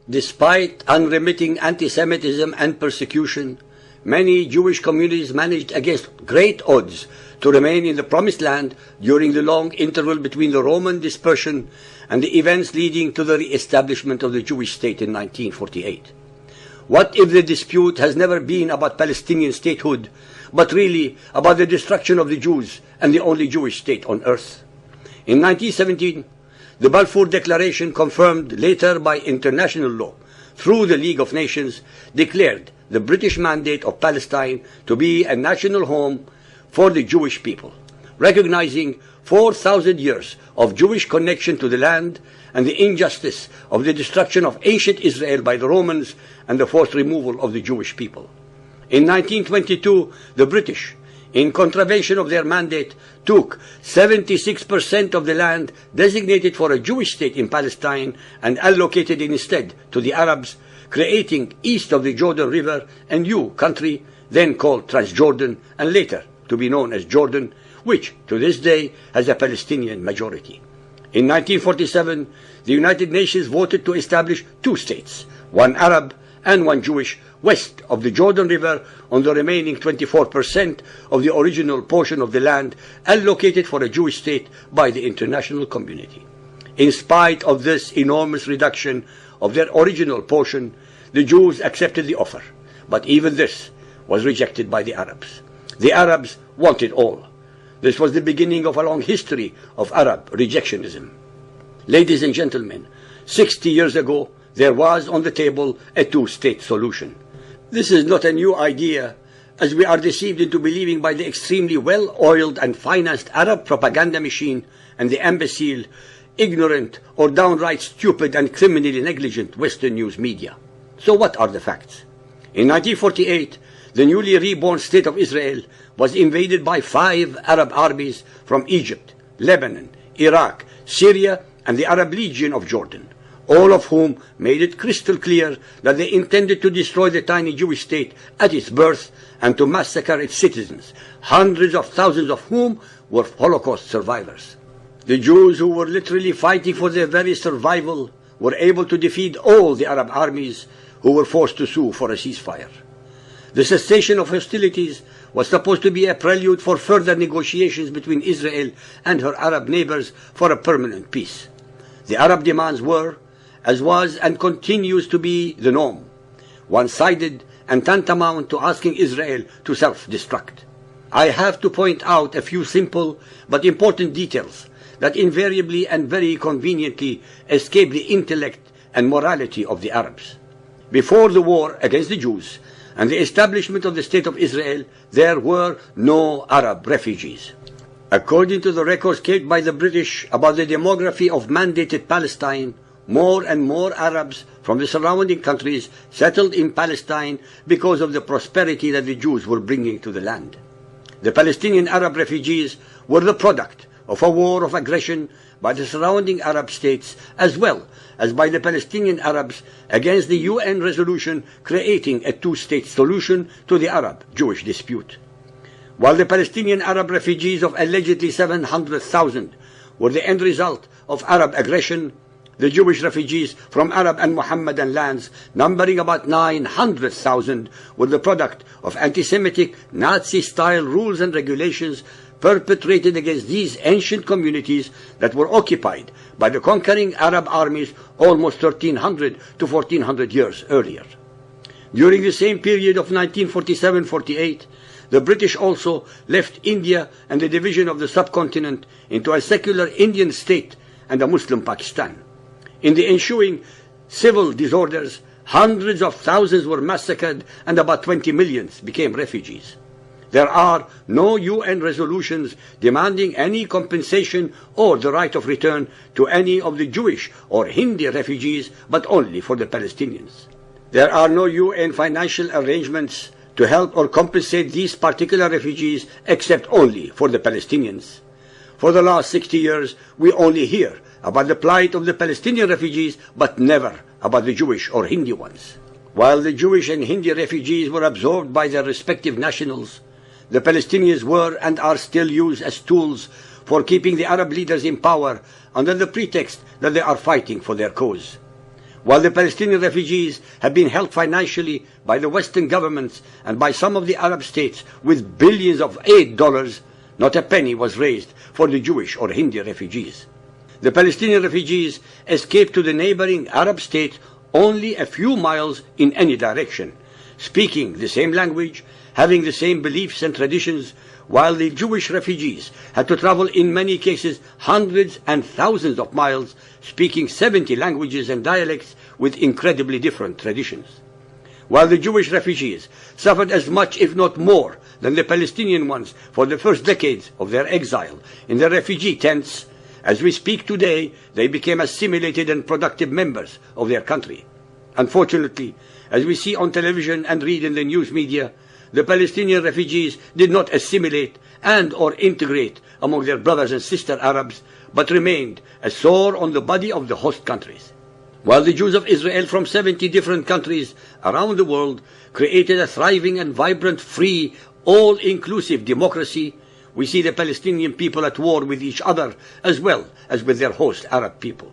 Despite unremitting anti-Semitism and persecution, many Jewish communities managed against great odds to remain in the Promised Land during the long interval between the Roman dispersion and the events leading to the re-establishment of the Jewish state in 1948. What if the dispute has never been about Palestinian statehood, but really about the destruction of the Jews and the only Jewish state on earth? In 1917, the Balfour Declaration, confirmed later by international law through the League of Nations, declared the British mandate of Palestine to be a national home for the Jewish people, recognizing 4,000 years of Jewish connection to the land and the injustice of the destruction of ancient Israel by the Romans and the forced removal of the Jewish people. In 1922, the British, in contravention of their mandate, took 76% of the land designated for a Jewish state in Palestine and allocated it instead to the Arabs, creating east of the Jordan River a new country, then called Transjordan and later to be known as Jordan, which to this day has a Palestinian majority. In 1947, the United Nations voted to establish two states, one Arab and one Jewish, west of the Jordan River on the remaining 24% of the original portion of the land allocated for a Jewish state by the international community. In spite of this enormous reduction of their original portion, the Jews accepted the offer, but even this was rejected by the Arabs. The Arabs wanted all. This was the beginning of a long history of Arab rejectionism. Ladies and gentlemen, 60 years ago, there was on the table a two-state solution. This is not a new idea, as we are deceived into believing by the extremely well-oiled and financed Arab propaganda machine and the imbecile, ignorant, or downright stupid and criminally negligent Western news media. So what are the facts? In 1948, the newly reborn State of Israel was invaded by 5 Arab armies from Egypt, Lebanon, Iraq, Syria, and the Arab Legion of Jordan, all of whom made it crystal clear that they intended to destroy the tiny Jewish state at its birth and to massacre its citizens, hundreds of thousands of whom were Holocaust survivors. The Jews, who were literally fighting for their very survival, were able to defeat all the Arab armies, who were forced to sue for a ceasefire. The cessation of hostilities was supposed to be a prelude for further negotiations between Israel and her Arab neighbors for a permanent peace. The Arab demands were, as was and continues to be the norm, one-sided and tantamount to asking Israel to self-destruct. I have to point out a few simple but important details that invariably and very conveniently escape the intellect and morality of the Arabs. Before the war against the Jews and the establishment of the State of Israel, there were no Arab refugees. According to the records kept by the British about the demography of mandated Palestine, more and more Arabs from the surrounding countries settled in Palestine because of the prosperity that the Jews were bringing to the land. The Palestinian Arab refugees were the product of a war of aggression by the surrounding Arab states as well as by the Palestinian Arabs against the UN resolution creating a two-state solution to the Arab-Jewish dispute. While the Palestinian Arab refugees of allegedly 700,000 were the end result of Arab aggression, the Jewish refugees from Arab and Mohammedan lands, numbering about 900,000, were the product of anti-Semitic, Nazi-style rules and regulations perpetrated against these ancient communities that were occupied by the conquering Arab armies almost 1,300 to 1,400 years earlier. During the same period of 1947-48, the British also left India and the division of the subcontinent into a secular Indian state and a Muslim Pakistan. In the ensuing civil disorders, hundreds of thousands were massacred and about 20 million became refugees. There are no UN resolutions demanding any compensation or the right of return to any of the Jewish or Hindi refugees, but only for the Palestinians. There are no UN financial arrangements to help or compensate these particular refugees except only for the Palestinians. For the last 60 years, we only hear about the plight of the Palestinian refugees, but never about the Jewish or Hindi ones. While the Jewish and Hindi refugees were absorbed by their respective nationals, the Palestinians were and are still used as tools for keeping the Arab leaders in power under the pretext that they are fighting for their cause. While the Palestinian refugees have been helped financially by the Western governments and by some of the Arab states with billions of aid dollars, not a penny was raised for the Jewish or Hindi refugees. The Palestinian refugees escaped to the neighboring Arab states only a few miles in any direction, speaking the same language, having the same beliefs and traditions, while the Jewish refugees had to travel in many cases hundreds and thousands of miles, speaking 70 languages and dialects with incredibly different traditions. While the Jewish refugees suffered as much, if not more, than the Palestinian ones for the first decades of their exile in the refugee tents, as we speak today, they became assimilated and productive members of their country. Unfortunately, as we see on television and read in the news media, the Palestinian refugees did not assimilate and or integrate among their brothers and sister Arabs, but remained a sore on the body of the host countries. While the Jews of Israel from 70 different countries around the world created a thriving and vibrant, free, all-inclusive democracy, we see the Palestinian people at war with each other as well as with their host Arab people.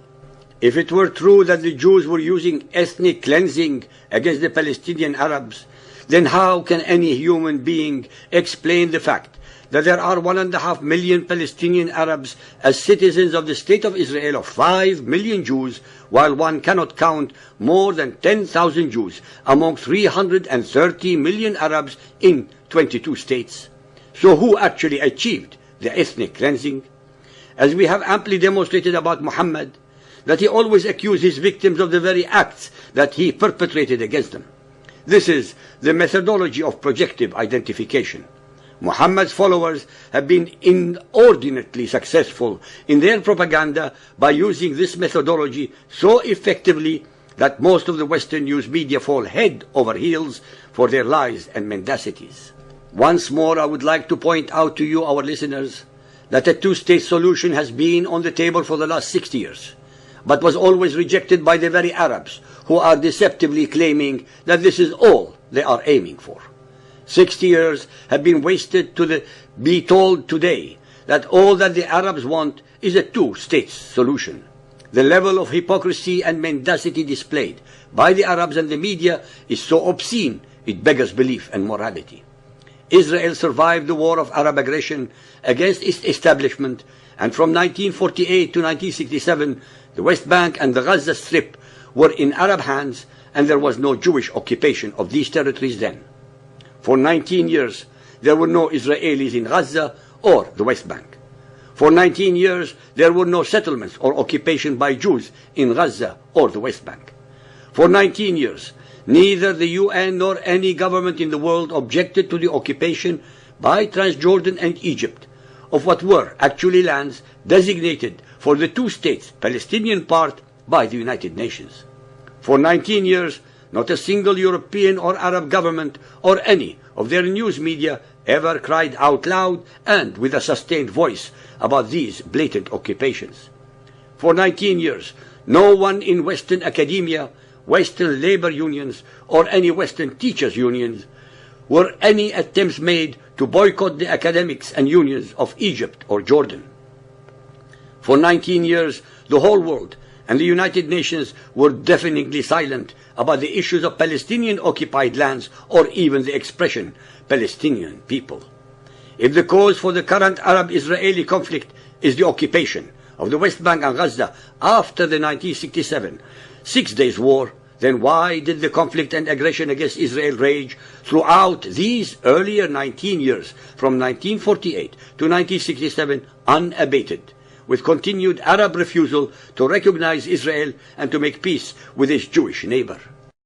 If it were true that the Jews were using ethnic cleansing against the Palestinian Arabs, then how can any human being explain the fact that there are 1.5 million Palestinian Arabs as citizens of the State of Israel of 5 million Jews, while one cannot count more than 10,000 Jews among 330 million Arabs in 22 states? So who actually achieved the ethnic cleansing? As we have amply demonstrated about Muhammad, that he always accused his victims of the very acts that he perpetrated against them. This is the methodology of projective identification. Muhammad's followers have been inordinately successful in their propaganda by using this methodology so effectively that most of the Western news media fall head over heels for their lies and mendacities. Once more, I would like to point out to you, our listeners, that a two-state solution has been on the table for the last 60 years, but was always rejected by the very Arabs, who are deceptively claiming that this is all they are aiming for. 60 years have been wasted to be told today that all that the Arabs want is a two-state solution. The level of hypocrisy and mendacity displayed by the Arabs and the media is so obscene it beggars belief and morality. Israel survived the war of Arab aggression against its establishment, and from 1948 to 1967, the West Bank and the Gaza Strip were in Arab hands, and there was no Jewish occupation of these territories then. For 19 years, there were no Israelis in Gaza or the West Bank. For 19 years, there were no settlements or occupation by Jews in Gaza or the West Bank. For 19 years, neither the UN nor any government in the world objected to the occupation by Transjordan and Egypt of what were actually lands designated for the two states, Palestinian part, by the United Nations. For 19 years, not a single European or Arab government or any of their news media ever cried out loud and with a sustained voice about these blatant occupations. For 19 years, no one in Western academia, Western labor unions, or any Western teachers' unions were any attempts made to boycott the academics and unions of Egypt or Jordan. For 19 years, the whole world and the United Nations were deafeningly silent about the issues of Palestinian-occupied lands or even the expression Palestinian people. If the cause for the current Arab-Israeli conflict is the occupation of the West Bank and Gaza after the 1967 Six Days War, then why did the conflict and aggression against Israel rage throughout these earlier 19 years, from 1948 to 1967, unabated, with continued Arab refusal to recognize Israel and to make peace with its Jewish neighbor?